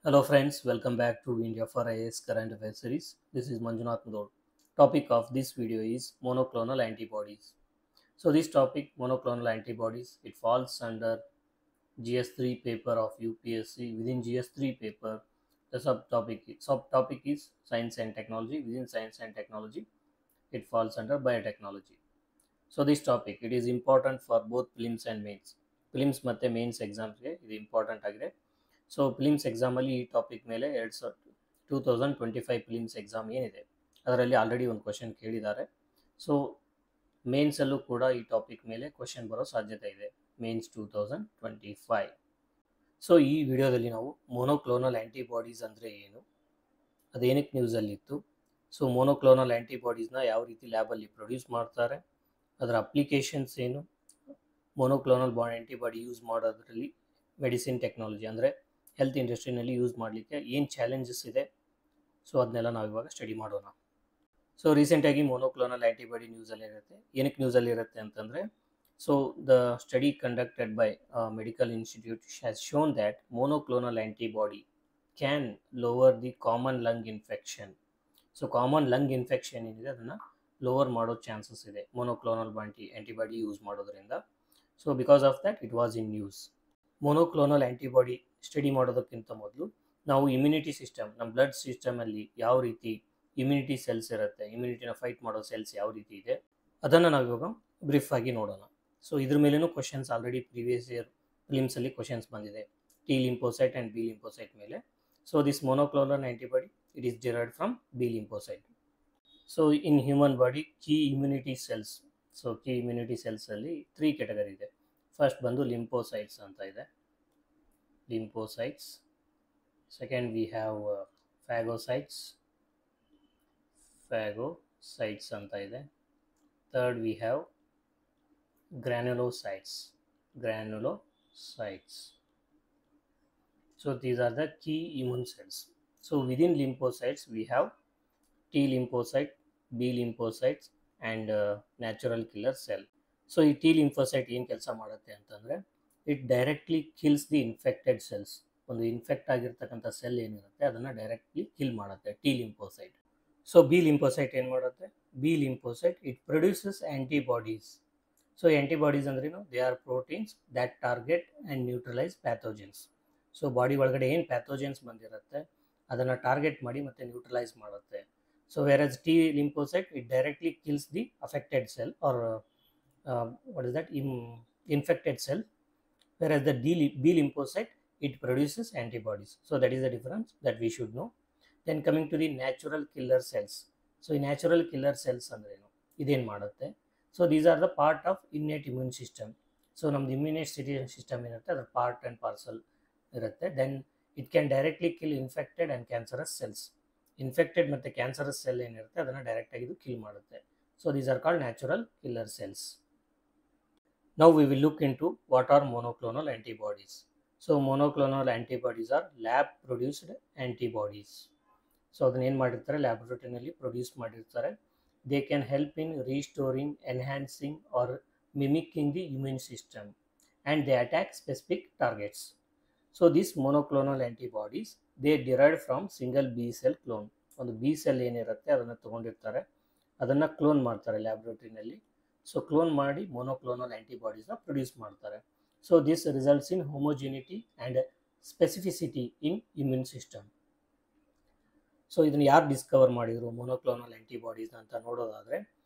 Hello friends, welcome back to India for IAS Current Affairs series. This is Manjunath Mudod. Topic of this video is monoclonal antibodies. So this topic, monoclonal antibodies, it falls under GS3 paper of UPSC. Within GS3 paper, the subtopic is science and technology. Within science and technology, it falls under biotechnology. So this topic, it is important for both prelims and mains. Prelims ಮತ್ತೆ mains ಎಕ್ಸಾಮ್ಸ್ಗೆ ಇದು important ಆಗಿದೆ. So prelims ಎಕ್ಸಾಮಲ್ಲಿ ಈ topic ಮೇಲೆ 2025 prelims exam ಏನಿದೆ ಅದರಲ್ಲಿ already ಒಂದು question ಕೇಳಿದ್ದಾರೆ. ಸೊ ಮೇನ್ಸಲ್ಲೂ ಕೂಡ ಈ ಟಾಪಿಕ್ ಮೇಲೆ ಕ್ವಶನ್ ಬರೋ ಸಾಧ್ಯತೆ ಇದೆ, ಮೇನ್ಸ್ 2025. ಸೊ ಈ ವಿಡಿಯೋದಲ್ಲಿ ನಾವು ಮೊನೋಕ್ಲೋನಲ್ ಆ್ಯಂಟಿಬಾಡೀಸ್ ಅಂದರೆ ಏನು, ಅದೇನಕ್ಕೆ ನ್ಯೂಸಲ್ಲಿತ್ತು, ಸೊ ಮೊನೋಕ್ಲೋನಲ್ ಆ್ಯಂಟಿಬಾಡೀಸ್ನ ಯಾವ ರೀತಿ ಲ್ಯಾಬಲ್ಲಿ ಪ್ರೊಡ್ಯೂಸ್ ಮಾಡ್ತಾರೆ, ಅದರ ಅಪ್ಲಿಕೇಶನ್ಸ್ ಏನು, ಮೊನೋಕ್ಲೋನಲ್ ಆ್ಯಂಟಿಬಾಡಿ ಯೂಸ್ ಮಾಡೋದ್ರಲ್ಲಿ ಮೆಡಿಸಿನ್ ಟೆಕ್ನಾಲಜಿ ಅಂದರೆ ಹೆಲ್ತ್ ಇಂಡಸ್ಟ್ರಿನಲ್ಲಿ ಯೂಸ್ ಮಾಡಲಿಕ್ಕೆ ಏನು ಚಾಲೆಂಜಸ್ ಇದೆ, ಸೊ ಅದನ್ನೆಲ್ಲ ನಾವು ಇವಾಗ ಸ್ಟಡಿ ಮಾಡೋಣ. ಸೊ ರೀಸೆಂಟಾಗಿ ಮೊನೋಕ್ಲೋನಲ್ ಆ್ಯಂಟಿಬಾಡಿ ನ್ಯೂಸಲ್ಲಿರುತ್ತೆ. ಏನಕ್ಕೆ ನ್ಯೂಸಲ್ಲಿರುತ್ತೆ ಅಂತಂದರೆ, so the study conducted by medical institute has shown that monoclonal antibody can lower the common lung infection. So common lung infection ಏನಿದೆ ಅದನ್ನು ಲೋವರ್ ಮಾಡೋ ಚಾನ್ಸಸ್ ಇದೆ ಮೊನೋಕ್ಲೋನಲ್ ಆ್ಯಂಟಿಬಾಡಿ ಯೂಸ್ ಮಾಡೋದ್ರಿಂದ. So because of that it was in news. Monoclonal antibody study ಮಾಡೋದಕ್ಕಿಂತ ಮೊದಲು ನಾವು immunity system, ನಮ್ಮ blood ಸಿಸ್ಟಮಲ್ಲಿ ಯಾವ ರೀತಿ ಇಮ್ಯುನಿಟಿ ಸೆಲ್ಸ್ ಇರುತ್ತೆ, ಇಮ್ಯುನಿಟಿನ ಫೈಟ್ ಮಾಡೋ ಸೆಲ್ಸ್ ಯಾವ ರೀತಿ ಇದೆ, ಅದನ್ನು ನಾವು ಇವಾಗ ಬ್ರೀಫ್ ಆಗಿ ನೋಡೋಣ. ಸೊ ಇದ್ರ ಮೇಲೇನೂ ಕ್ವಶನ್ಸ್ ಆಲ್ರೆಡಿ ಪ್ರೀವಿಯಸ್ ಇಯರ್ ಫಿಲಿಮ್ಸಲ್ಲಿ ಕ್ವಶನ್ಸ್ ಬಂದಿದೆ, T lymphocyte and B lymphocyte ಮೇಲೆ. So this monoclonal antibody it is derived from B lymphocyte. So in human body key immunity cells, so key immunity ಸೆಲ್ಸಲ್ಲಿ 3 category ಇದೆ. First ಬಂದು lymphocytes ಅಂತ ಇದೆ, lymphocytes. Second we have phagocytes ಅಂತ ಇದೆ. Third we have granulocytes. So these are the key immune cells. So within lymphocytes we have T lymphocyte, B lymphocytes and natural killer cell. So ಈ T lymphocyte ಏನು ಕೆಲಸ ಮಾಡುತ್ತೆ ಅಂತಂದರೆ, it directly kills the infected cells. ಒಂದು infect ಆಗಿರ್ತಕ್ಕಂಥ cell ಏನಿರುತ್ತೆ ಅದನ್ನು directly kill ಮಾಡುತ್ತೆ T lymphocyte. So B lymphocyte ಏನು ಮಾಡುತ್ತೆ, B lymphocyte it produces antibodies. So antibodies ಅಂದ್ರೇನು, they are proteins that target and neutralise pathogens. So body ಒಳಗಡೆ ಏನು ಪ್ಯಾಥೋಜನ್ಸ್ ಬಂದಿರುತ್ತೆ ಅದನ್ನು ಟಾರ್ಗೆಟ್ ಮಾಡಿ ಮತ್ತು ನ್ಯೂಟ್ರಲೈಸ್ ಮಾಡುತ್ತೆ. So whereas T lymphocyte it directly kills the affected cell or infected cell, whereas the B lymphocyte it produces antibodies. So that is the difference that we should know. Then coming to the natural killer cells. So in natural killer cells ಅಂದ್ರೇನು, ಇದೇನು ಮಾಡುತ್ತೆ, so these are the part of innate immune system. So ನಮ್ದು immunity system ಏನಿರುತ್ತೆ ಅದರ part and parcel ಇರುತ್ತೆ. Then it can directly kill infected and cancerous cells. Infected ಮತ್ತು cancerous cell ಏನಿರುತ್ತೆ ಅದನ್ನು ಡೈರೆಕ್ಟಾಗಿ ಇದು ಕಿಲ್ ಮಾಡುತ್ತೆ. So these are called natural killer cells. Now we will look into what are monoclonal antibodies. So monoclonal antibodies are lab produced antibodies. So ಅದನ್ನೇನು ಮಾಡಿರ್ತಾರೆ, ಲ್ಯಾಬ್ರೇಟರಿನಲ್ಲಿ produce ಮಾಡಿರ್ತಾರೆ. They can help in restoring, enhancing or mimicking the immune system and they attack specific targets. So this monoclonal antibodies they derived from single B cell clown. ಒಂದು B cell ಏನಿರುತ್ತೆ ಅದನ್ನು ತೊಗೊಂಡಿರ್ತಾರೆ, ಅದನ್ನು clone ಮಾಡ್ತಾರೆ ಲ್ಯಾಬ್ರೇಟರಿನಲ್ಲಿ. So clone ಮಾಡಿ monoclonal ಆ್ಯಂಟಿಬಾಡೀಸ್ನ produce ಮಾಡ್ತಾರೆ. So this results in homogeneity and specificity in immune system. So ಇದನ್ನು ಯಾರು ಡಿಸ್ಕವರ್ ಮಾಡಿದರು ಮೊನೋಕ್ಲೋನಲ್ ಆ್ಯಂಟಿಬಾಡೀಸ್ನ ಅಂತ ನೋಡೋದಾದರೆ,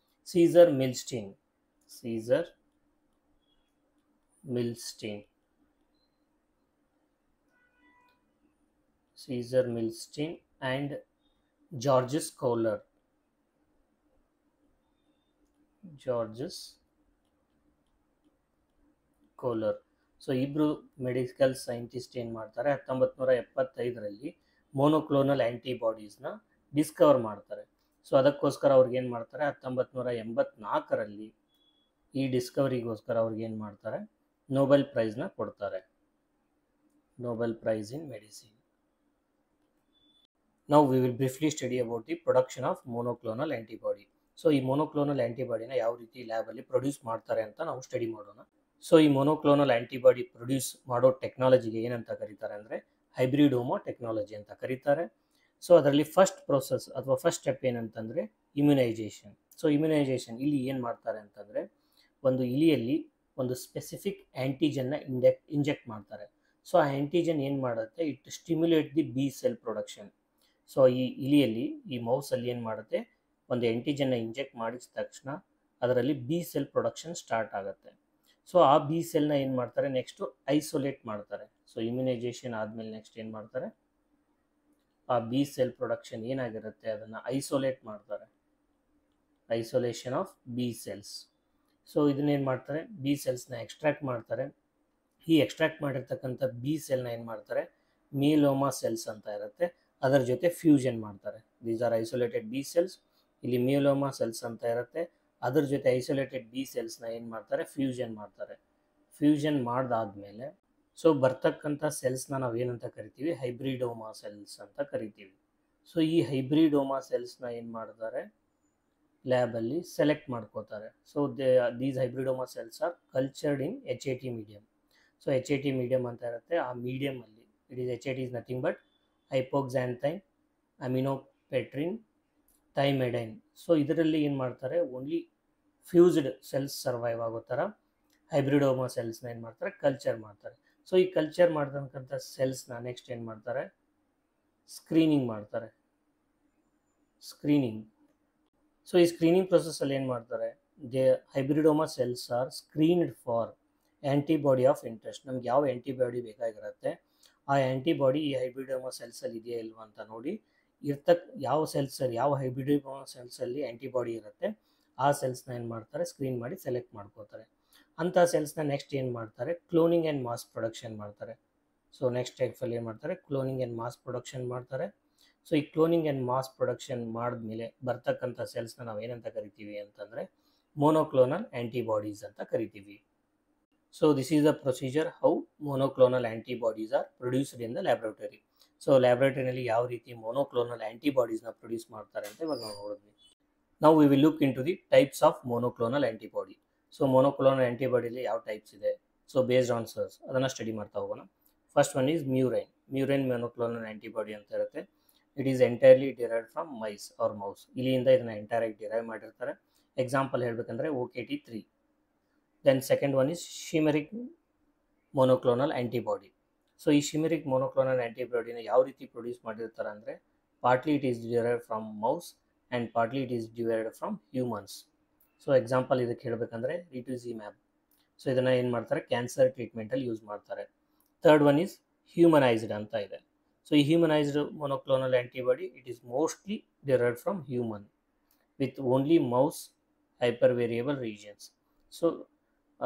Cesar Milstein and Georges Kohler. So ಇಬ್ಬರು ಮೆಡಿಕಲ್ ಸೈಂಟಿಸ್ಟ್ ಏನು ಮಾಡ್ತಾರೆ, 1975ರಲ್ಲಿ ಮೊನೋಕ್ಲೋನಲ್ ಆ್ಯಂಟಿಬಾಡೀಸ್ನ ಡಿಸ್ಕವರ್ ಮಾಡ್ತಾರೆ. ಸೊ ಅದಕ್ಕೋಸ್ಕರ ಅವ್ರಿಗೇನು ಮಾಡ್ತಾರೆ, 1984ರಲ್ಲಿ ಈ ಡಿಸ್ಕವರಿಗೋಸ್ಕರ ಅವ್ರಿಗೇನು ಮಾಡ್ತಾರೆ, ನೊಬೆಲ್ ಪ್ರೈಸ್ನ ಕೊಡ್ತಾರೆ, Nobel prize in medicine. Now we will briefly study about the production of monoclonal antibody. So ಈ ಮೊನೋಕ್ಲೋನಲ್ ಆ್ಯಂಟಿಬಾಡಿನ ಯಾವ ರೀತಿ ಲ್ಯಾಬಲ್ಲಿ ಪ್ರೊಡ್ಯೂಸ್ ಮಾಡ್ತಾರೆ ಅಂತ ನಾವು ಸ್ಟಡಿ ಮಾಡೋಣ. ಸೊ ಈ ಮೊನೋಕ್ಲೋನಲ್ ಆ್ಯಂಟಿಬಾಡಿ ಪ್ರೊಡ್ಯೂಸ್ ಮಾಡೋ ಟೆಕ್ನಾಲಜಿಗೆ ಏನಂತ ಕರೀತಾರೆ ಅಂದರೆ ಹೈಬ್ರಿಡೋಮಾ ಟೆಕ್ನಾಲಜಿ ಅಂತ ಕರೀತಾರೆ. ಸೊ ಅದರಲ್ಲಿ ಫಸ್ಟ್ ಪ್ರೋಸೆಸ್ ಅಥವಾ ಫಸ್ಟ್ ಸ್ಟೆಪ್ ಏನಂತಂದರೆ ಇಮ್ಯುನೈಜೇಷನ್. ಸೊ ಇಮ್ಯುನೈಜೇಷನ್ ಇಲ್ಲಿ ಏನು ಮಾಡ್ತಾರೆ ಅಂತಂದರೆ, ಒಂದು ಇಲಿಯಲ್ಲಿ ಒಂದು ಸ್ಪೆಸಿಫಿಕ್ ಆ್ಯಂಟಿಜನ್ನ ಇಂಜೆಕ್ಟ್ ಮಾಡ್ತಾರೆ. ಸೊ ಆ ಆ್ಯಂಟಿಜನ್ ಏನು ಮಾಡುತ್ತೆ, it stimulate the B cell production. So ಈ ಇಲಿಯಲ್ಲಿ, ಈ ಮೌಸಲ್ಲಿ ಏನು ಮಾಡುತ್ತೆ, ಒಂದು ಆ್ಯಂಟಿಜನ್ನ ಇಂಜೆಕ್ಟ್ ಮಾಡಿದ ತಕ್ಷಣ ಅದರಲ್ಲಿ ಬಿ ಸೆಲ್ ಪ್ರೊಡಕ್ಷನ್ ಸ್ಟಾರ್ಟ್ ಆಗುತ್ತೆ. ಸೊ ಆ ಬಿ ಸೆಲ್ನ ಏನು ಮಾಡ್ತಾರೆ, ನೆಕ್ಸ್ಟು ಐಸೋಲೇಟ್ ಮಾಡ್ತಾರೆ. ಸೊ ಇಮ್ಯುನೈಜೇಷನ್ ಆದಮೇಲೆ ನೆಕ್ಸ್ಟ್ ಏನು ಮಾಡ್ತಾರೆ, ಆ ಬಿ ಸೆಲ್ ಪ್ರೊಡಕ್ಷನ್ ಏನಾಗಿರುತ್ತೆ ಅದನ್ನು ಐಸೋಲೇಟ್ ಮಾಡ್ತಾರೆ, isolation of B cells. So ಇದನ್ನೇನು ಮಾಡ್ತಾರೆ, ಬಿ ಸೆಲ್ಸ್ನ ಎಕ್ಸ್ಟ್ರಾಕ್ಟ್ ಮಾಡ್ತಾರೆ. ಈ ಎಕ್ಸ್ಟ್ರಾಕ್ಟ್ ಮಾಡಿರ್ತಕ್ಕಂಥ ಬಿ ಸೆಲ್ನ ಏನು ಮಾಡ್ತಾರೆ, ಮಿಯಲೋಮಾ ಸೆಲ್ಸ್ ಅಂತ ಇರುತ್ತೆ, ಅದರ ಜೊತೆ ಫ್ಯೂಷನ್ ಮಾಡ್ತಾರೆ. These are isolated B cells. ಇಲ್ಲಿ ಮಿಯಲೋಮಾ ಸೆಲ್ಸ್ ಅಂತ ಇರುತ್ತೆ, ಅದ್ರ ಜೊತೆ ಐಸೋಲೇಟೆಡ್ ಬಿ ಸೆಲ್ಸ್ನ ಏನು ಮಾಡ್ತಾರೆ, ಫ್ಯೂಷನ್ ಮಾಡ್ತಾರೆ. ಫ್ಯೂಷನ್ ಮಾಡಿದಾದ್ಮೇಲೆ ಸೊ ಬರ್ತಕ್ಕಂಥ ಸೆಲ್ಸ್ನ ನಾವು ಏನಂತ ಕರಿತೀವಿ, ಹೈಬ್ರಿಡೋಮಾ ಸೆಲ್ಸ್ ಅಂತ ಕರಿತೀವಿ. ಸೊ ಈ ಹೈಬ್ರಿಡೋಮಾ ಸೆಲ್ಸ್ನ ಏನು ಮಾಡ್ತಾರೆ, ಲ್ಯಾಬಲ್ಲಿ ಸೆಲೆಕ್ಟ್ ಮಾಡ್ಕೋತಾರೆ. So these hybridoma cells are cultured in HAT medium. So HAT medium ಅಂತ ಇರುತ್ತೆ, ಆ ಮೀಡಿಯಮಲ್ಲಿ HAT is nothing but hypoxanthine, aminopterin, thymidine. So ಇದರಲ್ಲಿ ಏನು ಮಾಡ್ತಾರೆ, ಓನ್ಲಿ ಫ್ಯೂಸ್ಡ್ ಸೆಲ್ಸ್ ಸರ್ವೈವ್ ಆಗೋ ಥರ ಹೈಬ್ರಿಡೋಮಾ ಸೆಲ್ಸ್ನ ಏನು ಮಾಡ್ತಾರೆ, ಕಲ್ಚರ್ ಮಾಡ್ತಾರೆ. ಸೊ ಈ ಕಲ್ಚರ್ ಮಾಡ್ತಕ್ಕಂಥ ಸೆಲ್ಸ್ನ ನೆಕ್ಸ್ಟ್ ಏನು ಮಾಡ್ತಾರೆ, ಸ್ಕ್ರೀನಿಂಗ್ ಮಾಡ್ತಾರೆ. ಸ್ಕ್ರೀನಿಂಗ್. ಸೊ ಈ ಸ್ಕ್ರೀನಿಂಗ್ ಪ್ರೊಸೆಸಲ್ಲಿ ಏನು ಮಾಡ್ತಾರೆ, hybridoma cells are screened for antibody of interest. ನಮ್ಗೆ ಯಾವ ಆ್ಯಂಟಿಬಾಡಿ ಬೇಕಾಗಿರುತ್ತೆ, ಆ ಆ್ಯಂಟಿಬಾಡಿ ಈ ಹೈಬ್ರಿಡೋಮಾ ಸೆಲ್ಸಲ್ಲಿ ಇದೆಯಾ ಇಲ್ವಾ ಅಂತ ನೋಡಿ, ಯಾವ ಸೆಲ್ಸಲ್ಲಿ, ಯಾವ ಹೈಬ್ರಿಡೋಮಾ ಸೆಲ್ಸಲ್ಲಿ ಆ್ಯಂಟಿಬಾಡಿ ಇರುತ್ತೆ ಆ ಸೆಲ್ಸ್ನ ಏನು ಮಾಡ್ತಾರೆ, ಸ್ಕ್ರೀನ್ ಮಾಡಿ ಸೆಲೆಕ್ಟ್ ಮಾಡ್ಕೋತಾರೆ. ಅಂಥ ಸೆಲ್ಸ್ನ ನೆಕ್ಸ್ಟ್ ಏನು ಮಾಡ್ತಾರೆ, ಕ್ಲೋನಿಂಗ್ ಆ್ಯಂಡ್ ಮಾಸ್ ಪ್ರೊಡಕ್ಷನ್ ಮಾಡ್ತಾರೆ. ಸೊ ನೆಕ್ಸ್ಟ್ ಸ್ಟೆಪ್ಪಲ್ಲಿ ಏನು ಮಾಡ್ತಾರೆ, ಕ್ಲೋನಿಂಗ್ ಆ್ಯಂಡ್ ಮಾಸ್ ಪ್ರೊಡಕ್ಷನ್ ಮಾಡ್ತಾರೆ. ಸೊ ಈ ಕ್ಲೋನಿಂಗ್ ಆ್ಯಂಡ್ ಮಾಸ್ ಪ್ರೊಡಕ್ಷನ್ ಮಾಡಿದ್ಮೇಲೆ ಬರ್ತಕ್ಕಂಥ ಸೆಲ್ಸ್ನ ನಾವು ಏನಂತ ಕರಿತೀವಿ ಅಂತಂದರೆ ಮೊನೋಕ್ಲೋನಲ್ ಆ್ಯಂಟಿಬಾಡೀಸ್ ಅಂತ ಕರಿತೀವಿ. So this is the procedure how monoclonal antibodies are produced in the laboratory. So ಲ್ಯಾಬ್ರೇಟರಿನಲ್ಲಿ ಯಾವ ರೀತಿ ಮೊನೋಕ್ಲೋನಲ್ ಆ್ಯಂಟಿಬಾಡೀಸ್ನ ಪ್ರೊಡ್ಯೂಸ್ ಮಾಡ್ತಾರೆ ಅಂತ ಇವಾಗ ನಾವು ನೋಡಿದ್ವಿ. ನಾವು we will look into the types of monoclonal antibody. So monoclonal ಆ್ಯಂಟಿಬಾಡಿಲಿ ಯಾವ ಟೈಪ್ಸ್ ಇದೆ, ಸೊ ಬೇಸ್ಡ್ ಆನ್ ಸರ್ಸ್ ಅದನ್ನು ಸ್ಟಡಿ ಮಾಡ್ತಾ ಹೋಗೋಣ. First one is murine. Murine monoclonal antibody ಅಂತ ಇರುತ್ತೆ. It is entirely derived from mice or mouse. ಇಲಿಯಿಂದ ಇದನ್ನು ಎಂಟೈರಾಗಿ ಡಿರೈವ್ ಮಾಡಿರ್ತಾರೆ. ಎಕ್ಸಾಂಪಲ್ ಹೇಳಬೇಕಂದ್ರೆ OKT3. Then second one is chimeric monoclonal antibody. So ಈ ಶಿಮರಿಕ್ ಮೊನೋಕ್ಲೋನಲ್ ಆ್ಯಂಟಿಬಾಡಿನ ಯಾವ ರೀತಿ ಪ್ರೊಡ್ಯೂಸ್ ಮಾಡಿರ್ತಾರೆ ಅಂದರೆ, partly it is derived from mouse and partly it is derived from humans. So example ಇದಕ್ಕೆ ಹೇಳಬೇಕಂದ್ರೆ ರಿಟುಜಿಮ್ಯಾಬ್. ಸೊ ಇದನ್ನು ಏನು ಮಾಡ್ತಾರೆ, ಕ್ಯಾನ್ಸರ್ ಟ್ರೀಟ್ಮೆಂಟಲ್ಲಿ ಯೂಸ್ ಮಾಡ್ತಾರೆ. ಥರ್ಡ್ ಒನ್ ಈಸ್ ಹ್ಯೂಮನೈಸ್ಡ್ ಅಂತ ಇದೆ. ಸೊ ಈ humanised monoclonal antibody it is mostly derived from human with only mouse hyper variable regions. So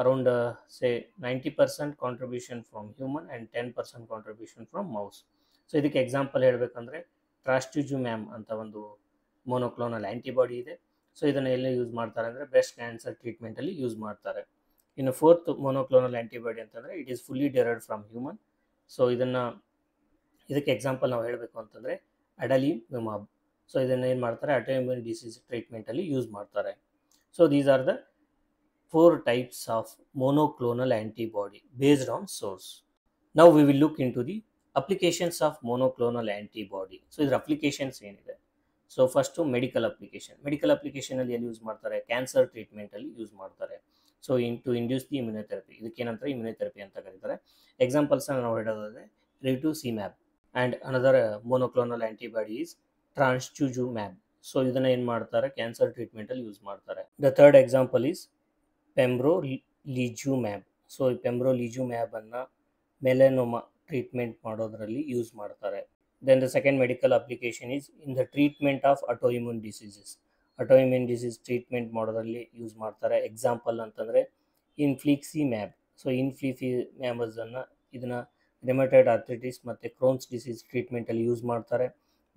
around say 90% contribution from human and 10% contribution from mouse. So ಇದಕ್ಕೆ example ಹೇಳಬೇಕಂದ್ರೆ trastuzumab ಅಂತ ಒಂದು monoclonal antibody ಇದೆ. So ಇದನ್ನು ಎಲ್ಲ use ಮಾಡ್ತಾರೆ ಅಂದರೆ breast cancer ಟ್ರೀಟ್ಮೆಂಟಲ್ಲಿ ಯೂಸ್ ಮಾಡ್ತಾರೆ. ಇನ್ನು ಫೋರ್ತ್ ಮೊನೋಕ್ಲೋನಲ್ ಆ್ಯಂಟಿಬಾಡಿ ಅಂತಂದರೆ it is fully derived from human. So ಇದಕ್ಕೆ ಎಕ್ಸಾಂಪಲ್ ನಾವು ಹೇಳಬೇಕು ಅಂತಂದರೆ ಅಡಲಿಮ್ಯುಮಾಬ್. ಸೊ ಇದನ್ನು ಏನು ಮಾಡ್ತಾರೆ, ಆಟೋಇಮ್ಯೂನ್ ಡಿಸೀಸ್ ಟ್ರೀಟ್ಮೆಂಟಲ್ಲಿ ಯೂಸ್ ಮಾಡ್ತಾರೆ. So these are the 4 types of monoclonal antibody based on source. Now we will look into the applications of monoclonal antibody. So ಇದರ ಅಪ್ಲಿಕೇಶನ್ಸ್ ಏನಿದೆ. So first medical application. Medical ಅಪ್ಲಿಕೇಶನಲ್ಲಿ ಎಲ್ಲಿ use ಮಾಡ್ತಾರೆ, cancer ಟ್ರೀಟ್ಮೆಂಟಲ್ಲಿ use ಮಾಡ್ತಾರೆ. So to induce the immunotherapy. ಇದಕ್ಕೇನಂತಾರೆ immunotherapy ಅಂತ ಕರೀತಾರೆ. ಎಕ್ಸಾಂಪಲ್ಸ್ನ ನಾವು ಹೇಳೋದಾದರೆ rituximab and another monoclonal antibody is trastuzumab. So ಇದನ್ನು ಏನು ಮಾಡ್ತಾರೆ, ಕ್ಯಾನ್ಸರ್ ಟ್ರೀಟ್ಮೆಂಟಲ್ಲಿ ಯೂಸ್ ಮಾಡ್ತಾರೆ. The third example is pembrolizumab. So ಈ ಪೆಮ್ಬ್ರೋಲಿಜುಮ್ಯಾಬನ್ನು ಮೆಲನೋಮಾ ಟ್ರೀಟ್ಮೆಂಟ್ ಮಾಡೋದರಲ್ಲಿ ಯೂಸ್ ಮಾಡ್ತಾರೆ. Then the second medical application is in the treatment of autoimmune diseases. Autoimmune disease treatment ಮಾಡೋದರಲ್ಲಿ ಯೂಸ್ ಮಾಡ್ತಾರೆ. ಎಕ್ಸಾಂಪಲ್ ಅಂತಂದರೆ ಇನ್ಫ್ಲಿಕ್ಸಿಮ್ಯಾಬ್. ಸೊ ಇನ್ಫ್ಲಿಕ್ಸಿಮ್ಯಾಬನ್ನು ಇದನ್ನು ರೆಮಟೈಡ್ ಆರ್ಥ್ರೈಟಿಸ್ ಮತ್ತು ಕ್ರೋನ್ಸ್ ಡಿಸೀಸ್ ಟ್ರೀಟ್ಮೆಂಟಲ್ಲಿ ಯೂಸ್ ಮಾಡ್ತಾರೆ.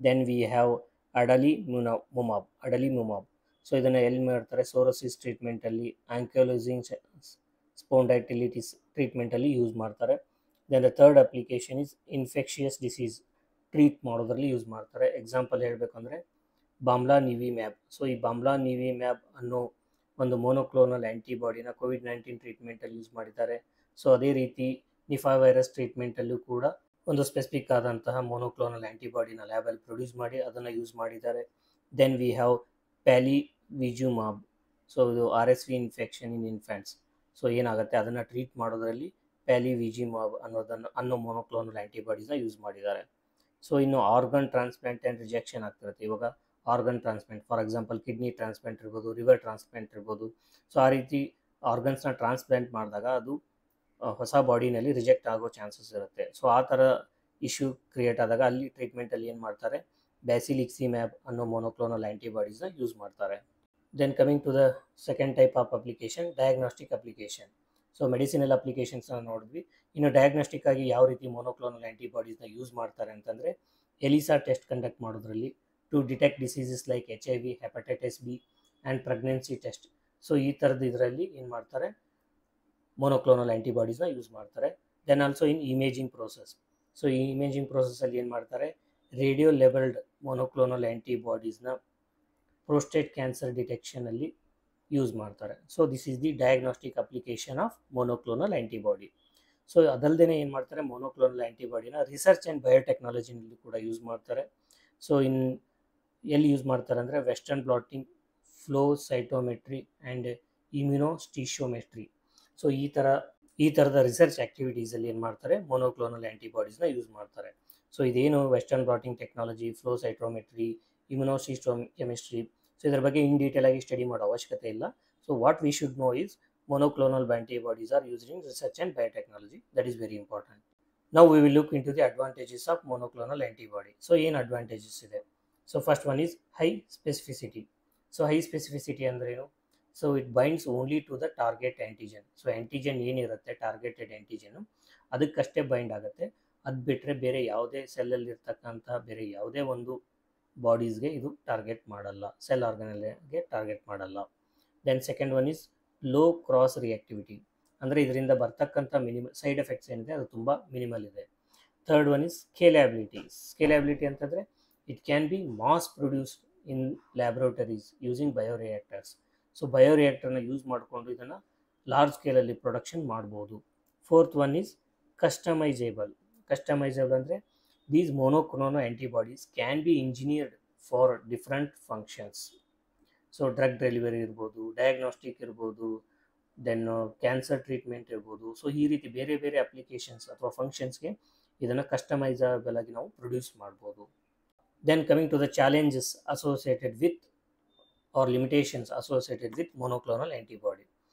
Then we have adalimumab. So ಇದನ್ನು ಎಲ್ಲಿ ಮಾಡ್ತಾರೆ, ಸೋರೋಸಿಸ್ ಟ್ರೀಟ್ಮೆಂಟಲ್ಲಿ, ಆಂಕ್ಯೋಲೋಸಿಂಗ್ ಸ್ಪೊಂಡೈಟಿಲಿಟಿಸ್ ಟ್ರೀಟ್ಮೆಂಟಲ್ಲಿ ಯೂಸ್ ಮಾಡ್ತಾರೆ. Then the third application is infectious disease treat ಮಾಡೋದ್ರಲ್ಲಿ ಯೂಸ್ ಮಾಡ್ತಾರೆ. ಎಕ್ಸಾಂಪಲ್ ಹೇಳಬೇಕಂದ್ರೆ ಬಾಮ್ಲಾನಿವಿಮ್ಯಾಬ್. ಸೊ ಈ ಬಾಮ್ಲಾನಿವಿಮ್ಯಾಬ್ ಅನ್ನೋ ಒಂದು ಮೊನೋಕ್ಲೋನಲ್ ಆ್ಯಂಟಿಬಾಡಿನ COVID-19 ಟ್ರೀಟ್ಮೆಂಟಲ್ಲಿ ಯೂಸ್ ಮಾಡಿದ್ದಾರೆ. ಸೊ ಅದೇ ರೀತಿ ನಿಫಾ ವೈರಸ್ ಟ್ರೀಟ್ಮೆಂಟಲ್ಲೂ ಕೂಡ ಒಂದು ಸ್ಪೆಸಿಫಿಕ್ ಆದಂತಹ ಮೊನೋಕ್ಲೋನಲ್ ಆ್ಯಂಟಿಬಾಡಿನ ಲ್ಯಾಬಲ್ಲಿ ಪ್ರೊಡ್ಯೂಸ್ ಮಾಡಿ ಅದನ್ನು ಯೂಸ್ ಮಾಡಿದ್ದಾರೆ. Then we have palivizumab. So ಇದು RSV infection in infants. So ಏನಾಗುತ್ತೆ ಅದನ್ನು ಟ್ರೀಟ್ ಮಾಡೋದ್ರಲ್ಲಿ ಪ್ಯಾಲಿವಿಜಿಮಾಬ್ ಅನ್ನೋ ಮೊನೋಕ್ಲೋನಲ್ ಆ್ಯಂಟಿಬಾಡೀಸ್ನ ಯೂಸ್ ಮಾಡಿದ್ದಾರೆ. ಸೊ ಇನ್ನು ಆರ್ಗನ್ ಟ್ರಾನ್ಸ್ಪ್ಲಾಂಟ್ ಆ್ಯಂಡ್ ರಿಜೆಕ್ಷನ್ ಆಗ್ತಿರುತ್ತೆ. ಇವಾಗ organ transplant, for example kidney transplant ಇರ್ಬೋದು, ಲಿವರ್ ಟ್ರಾನ್ಸ್ಪ್ಲಾಂಟ್ ಇರ್ಬೋದು. ಸೊ ಆ ರೀತಿ ಆರ್ಗನ್ಸ್ನ ಟ್ರಾನ್ಸ್ಪ್ಲಾಂಟ್ ಮಾಡಿದಾಗ ಅದು ಹೊಸ ಬಾಡಿನಲ್ಲಿ ರಿಜೆಕ್ಟ್ ಆಗೋ ಚಾನ್ಸಸ್ ಇರುತ್ತೆ. ಸೊ ಆ ಥರ ಇಶ್ಯೂ ಕ್ರಿಯೇಟ್ ಆದಾಗ ಅಲ್ಲಿ ಟ್ರೀಟ್ಮೆಂಟಲ್ಲಿ ಏನು ಮಾಡ್ತಾರೆ, ಬ್ಯಾಸಿಲಿಕ್ಸಿಮ್ಯಾಬ್ ಅನ್ನೋ ಮೊನೋಕ್ಲೋನಲ್ ಆ್ಯಂಟಿಬಾಡೀಸ್ನ ಯೂಸ್ ಮಾಡ್ತಾರೆ. Then coming to the second type of application, diagnostic application. So medicinal ಅಪ್ಲಿಕೇಶನ್ಸ್ನ ನೋಡಿದ್ವಿ. ಇನ್ನು ಡಯಾಗ್ನೋಸ್ಟಿಕ್ ಆಗಿ ಯಾವ ರೀತಿ ಮೊನೋಕ್ಲೋನಲ್ ಆ್ಯಂಟಿಬಾಡೀಸ್ನ ಯೂಸ್ ಮಾಡ್ತಾರೆ ಅಂತಂದರೆ, ಎಲಿಸಾ ಟೆಸ್ಟ್ ಕಂಡಕ್ಟ್ ಮಾಡೋದ್ರಲ್ಲಿ to detect diseases like HIV, hepatitis B and pregnancy test. So ಈ ಥರದ್ದು ಇದರಲ್ಲಿ ಏನು ಮಾಡ್ತಾರೆ, ಮೊನೋಕ್ಲೋನಲ್ ಆ್ಯಂಟಿಬಾಡೀಸ್ನ ಯೂಸ್ ಮಾಡ್ತಾರೆ. Then also in imaging process. So ಈ ಇಮೇಜಿಂಗ್ ಪ್ರೋಸೆಸ್ಸಲ್ಲಿ ಏನು ಮಾಡ್ತಾರೆ, ರೇಡಿಯೋ ಲೆವೆಲ್ಡ್ ಮೊನೋಕ್ಲೋನಲ್ ಆ್ಯಂಟಿಬಾಡೀಸ್ನ ಪ್ರೋಸ್ಟೇಟ್ ಕ್ಯಾನ್ಸರ್ ಡಿಟೆಕ್ಷನಲ್ಲಿ ಯೂಸ್ ಮಾಡ್ತಾರೆ. So this is the diagnostic application of monoclonal antibody. So ಅದಲ್ಲದೆ ಏನು ಮಾಡ್ತಾರೆ, ಮೊನೋಕ್ಲೋನಲ್ ಆ್ಯಂಟಿಬಾಡಿನ ರಿಸರ್ಚ್ ಆ್ಯಂಡ್ ಬಯೋಟೆಕ್ನಾಲಜಿನಲ್ಲಿ ಕೂಡ ಯೂಸ್ ಮಾಡ್ತಾರೆ. ಸೊ ಎಲ್ಲಿ ಯೂಸ್ ಮಾಡ್ತಾರೆ ಅಂದರೆ western blotting, flow cytometry and immunohistochemistry. So ಈ ಥರದ ರಿಸರ್ಚ್ ಆ್ಯಕ್ಟಿವಿಟೀಸಲ್ಲಿ ಏನು ಮಾಡ್ತಾರೆ, ಮೊನೋಕ್ಲೋನಲ್ ಆ್ಯಂಟಿಬಾಡೀಸ್ನ ಯೂಸ್ ಮಾಡ್ತಾರೆ. ಸೊ ಇದೇನು western blotting technology, flow cytometry, immunohistochemistry, so ಇದರ ಬಗ್ಗೆ ಇನ್ ಡೀಟೇಲ್ ಆಗಿ ಸ್ಟಡಿ ಮಾಡೋ ಅವಶ್ಯಕತೆ ಇಲ್ಲ. So what we should know is monoclonal antibodies are used in research and biotechnology. That is very important. Now we will look into the advantages of monoclonal antibody. So ಏನು advantages ಇದೆ? So first one is high specificity. So high specificity ಅಂದ್ರೆ ಏನು? So it binds only to the target antigen. So antigen ಏನಿರುತ್ತೆ, targeted antigen, ಅದಕ್ಕಷ್ಟೇ bind ಆಗುತ್ತೆ. ಅದು ಬಿಟ್ಟರೆ ಬೇರೆ ಯಾವುದೇ ಸೆಲ್ಲಲ್ಲಿ ಇರ್ತಕ್ಕಂಥ ಬೇರೆ ಯಾವುದೇ ಒಂದು ಬಾಡೀಸ್ಗೆ ಇದು ಟಾರ್ಗೆಟ್ ಮಾಡಲ್ಲ, ಸೆಲ್ ಆರ್ಗನಲ್ಗೆ ಟಾರ್ಗೆಟ್ ಮಾಡಲ್ಲ. Then second one is low cross reactivity. ಅಂದರೆ ಇದರಿಂದ ಬರ್ತಕ್ಕಂಥ ಸೈಡ್ ಎಫೆಕ್ಟ್ಸ್ ಏನಿದೆ ಅದು ತುಂಬ ಮಿನಿಮಲ್ ಇದೆ. Third one is scalability. Scalability ಅಂತಂದರೆ it can be mass produced in laboratories using bioreactors. So ಬಯೋರಿಯಾಕ್ಟರ್ನ ಯೂಸ್ ಮಾಡಿಕೊಂಡು ಇದನ್ನು ಲಾರ್ಜ್ ಸ್ಕೇಲಲ್ಲಿ ಪ್ರೊಡಕ್ಷನ್ ಮಾಡ್ಬೋದು. Fourth one is customisable. Customisable ಅಂದರೆ these monoclonal antibodies can be engineered for different functions. So drug delivery ಇರ್ಬೋದು, diagnostic ಇರ್ಬೋದು, then cancer treatment ಇರ್ಬೋದು. So ಈ ರೀತಿ ಬೇರೆ ಬೇರೆ ಅಪ್ಲಿಕೇಶನ್ಸ್ ಅಥವಾ ಫಂಕ್ಷನ್ಸ್ಗೆ ಇದನ್ನು ಕಸ್ಟಮೈಸಬಲ್ ಆಗಿ ನಾವು ಪ್ರೊಡ್ಯೂಸ್ ಮಾಡ್ಬೋದು. Then coming to the challenges associated with or limitations associated with monoclonal antibody.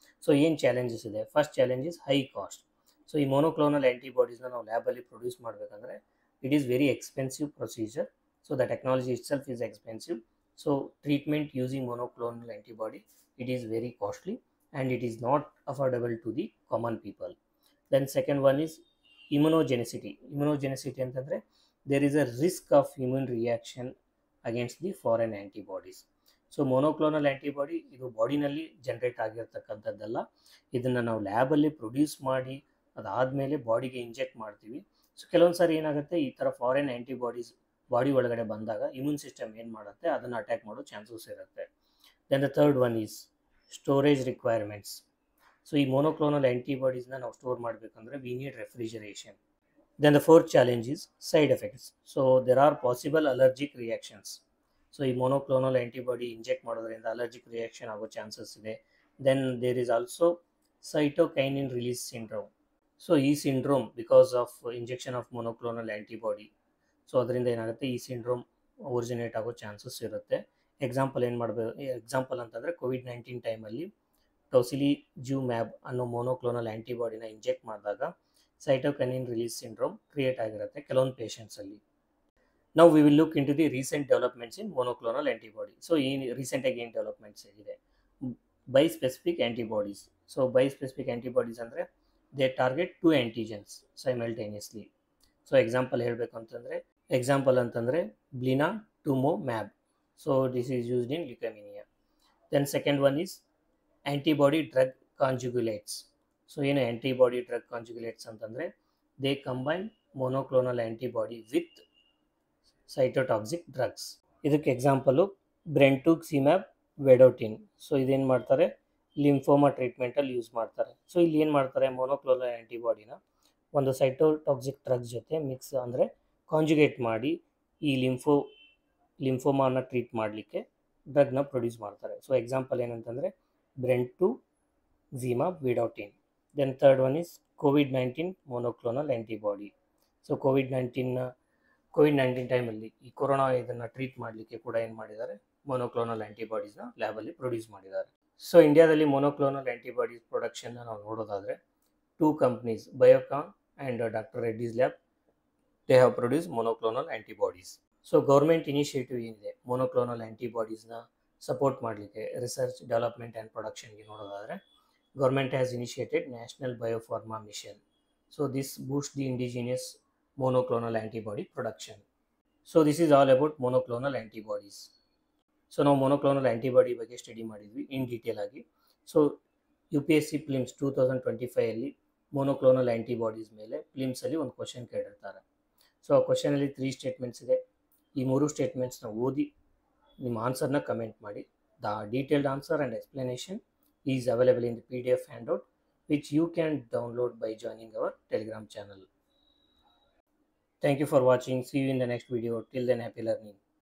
So ಏನು ಚಾಲೆಂಜಸ್ ಇದೆ? First challenge is high cost. So ಈ ಮೊನೋಕ್ಲೋನಲ್ ಆ್ಯಂಟಿಬಾಡೀಸ್ನ ನಾವು ಲ್ಯಾಬಲ್ಲಿ ಪ್ರೊಡ್ಯೂಸ್ ಮಾಡಬೇಕಂದ್ರೆ it is very expensive procedure. So the technology itself is expensive. So treatment using monoclonal antibody, it is very costly and it is not affordable to the common people. Then second one is immunogenicity. Immunogenicity ಅಂತಂದರೆ there is a risk of immune reaction against the foreign antibodies. So monoclonal antibody ಇದು ಬಾಡಿನಲ್ಲಿ generate ಆಗಿರ್ತಕ್ಕಂಥದ್ದಲ್ಲ. ಇದನ್ನು ನಾವು ಲ್ಯಾಬಲ್ಲಿ produce ಮಾಡಿ ಅದಾದಮೇಲೆ ಬಾಡಿಗೆ inject ಮಾಡ್ತೀವಿ. So ಕೆಲವೊಂದು ಸಾರಿ ಏನಾಗುತ್ತೆ, ಈ ಥರ ಫಾರಿನ್ ಆ್ಯಂಟಿಬಾಡೀಸ್ ಬಾಡಿ ಒಳಗಡೆ ಬಂದಾಗ ಇಮ್ಯೂನ್ ಸಿಸ್ಟಮ್ ಏನು ಮಾಡುತ್ತೆ, ಅದನ್ನು ಅಟ್ಯಾಕ್ ಮಾಡೋ ಚಾನ್ಸಸ್ ಇರುತ್ತೆ. Then the third one is storage requirements. So ಈ ಮೊನೋಕ್ಲೋನಲ್ ಆ್ಯಂಟಿಬಾಡೀಸ್ನ ನಾವು ಸ್ಟೋರ್ ಮಾಡಬೇಕಂದ್ರೆ we need refrigeration. Then the fourth challenge is side effects. So there are possible allergic reactions. So ಈ ಮೊನೋಕ್ಲೋನಲ್ ಆ್ಯಂಟಿಬಾಡಿ ಇಂಜೆಕ್ಟ್ ಮಾಡೋದ್ರಿಂದ allergic reaction ಆಗೋ chances ಇದೆ. Then there is also cytokinin release syndrome. So ಈ syndrome because of injection of monoclonal antibody, so ಅದರಿಂದ ಏನಾಗುತ್ತೆ, ಈ syndrome originate ಆಗೋ chances ಇರುತ್ತೆ. ಎಕ್ಸಾಂಪಲ್ ಅಂತಂದರೆ COVID-19 ಟೈಮಲ್ಲಿ ಟೊಸಿಲಿಜುಮ್ಯಾಬ್ ಅನ್ನೋ ಮೊನೋಕ್ಲೋನಲ್ ಆ್ಯಂಟಿಬಾಡಿನ ಇಂಜೆಕ್ಟ್ ಮಾಡಿದಾಗ ಸೈಟೋಕೈನಿನ್ ರಿಲೀಸ್ ಸಿಂಡ್ರೋಮ್ ಕ್ರಿಯೇಟ್ ಆಗಿರುತ್ತೆ ಕೆಲವೊಂದು ಪೇಷಂಟ್ಸಲ್ಲಿ. ನಾವು we will look into the recent developments in monoclonal antibody. So ಈ ರೀಸೆಂಟಾಗಿ ಏನು ಡೆವಲಪ್ಮೆಂಟ್ಸ್ ಇದೆ? Bispecific antibodies. So bispecific antibodies ಅಂದರೆ they target 2 antigens simultaneously. So example ಅಂತಂದರೆ blinatumomab. So this is used in leukaemia. Then second one is antibody drug conjugates. So ಏನು antibody drug conjugates ಅಂತಂದರೆ they combine monoclonal antibody with cytotoxic drugs. ಇದಕ್ಕೆ example ಬ್ರೆಂಟುಕ್ಸಿಮ್ಯಾಬ್ ವೆಡೋಟಿನ್. So ಇದೇನು ಮಾಡ್ತಾರೆ, lymphoma ಟ್ರೀಟ್ಮೆಂಟಲ್ಲಿ use ಮಾಡ್ತಾರೆ. So ಇಲ್ಲಿ ಏನು ಮಾಡ್ತಾರೆ, ಮೊನೋಕ್ಲೋನಲ್ ಆ್ಯಂಟಿಬಾಡಿನ ಒಂದು ಸೈಟೋಟಾಕ್ಸಿಕ್ ಡ್ರಗ್ಸ್ ಜೊತೆ ಮಿಕ್ಸ್ ಅಂದರೆ ಕಾಂಜುಗೇಟ್ ಮಾಡಿ ಈ ಲಿಂಫೋಮಾನ ಟ್ರೀಟ್ ಮಾಡಲಿಕ್ಕೆ ಡ್ರಗ್ನ ಪ್ರೊಡ್ಯೂಸ್ ಮಾಡ್ತಾರೆ. ಸೊ ಎಕ್ಸಾಂಪಲ್ ಏನಂತಂದರೆ ಬ್ರೆಂಟು ಝಿಮಾಬ್ ವಿಡೌಟಿನ್. Then third one is COVID-19 monoclonal antibody. So COVID-19 ಟೈಮಲ್ಲಿ ಈ ಕೊರೋನಾ ಇದನ್ನು ಟ್ರೀಟ್ ಮಾಡಲಿಕ್ಕೆ ಕೂಡ ಏನು ಮಾಡಿದ್ದಾರೆ, ಮೊನೋಕ್ಲೋನಲ್ ಆ್ಯಂಟಿಬಾಡೀಸ್ನ ಲ್ಯಾಬಲ್ಲಿ ಪ್ರೊಡ್ಯೂಸ್ ಮಾಡಿದ್ದಾರೆ. ಸೊ ಇಂಡಿಯಾದಲ್ಲಿ ಮೊನೋಕ್ಲೋನಲ್ ಆ್ಯಂಟಿಬಾಡೀಸ್ ಪ್ರೊಡಕ್ಷನ್ನ ನಾವು ನೋಡೋದಾದರೆ 2 companies Biocon and doctor Reddy's lab they have produce monoclonal antibodies. So government initiative ಏನಿದೆ ಮೊನೋಕ್ಲೋನಲ್ ಆ್ಯಂಟಿಬಾಡೀಸ್ನ ಸಪೋರ್ಟ್ ಮಾಡಲಿಕ್ಕೆ ರಿಸರ್ಚ್ ಡೆವಲಪ್ಮೆಂಟ್ ಆ್ಯಂಡ್ ಪ್ರೊಡಕ್ಷನ್ಗೆ ನೋಡೋದಾದರೆ government has initiated national biopharma mission. So this boost the indigenous monoclonal antibody production. So this is all about monoclonal antibodies. So ನಾವು monoclonal antibody ಬಗ್ಗೆ study ಮಾಡಿದ್ವಿ ಇನ್ detail ಆಗಿ. So UPSC ಪ್ಲಿಮ್ಸ್ 2025 monoclonal antibodies ಮೇಲೆ ಪ್ಲಿಮ್ಸಲ್ಲಿ ಒಂದು question ಕೇಳಿರ್ತಾರೆ. So ಆ ಕ್ವಶನಲ್ಲಿ 3 statements ಇದೆ. ಈ 3 ಸ್ಟೇಟ್ಮೆಂಟ್ಸ್ನ ಓದಿ ನಿಮ್ಮ ಆನ್ಸರ್ನ ಕಮೆಂಟ್ ಮಾಡಿ. The detailed answer and explanation is available in the PDF handout which you can download by joining our Telegram channel. Thank you for watching. See you in the next video. Till then, happy learning.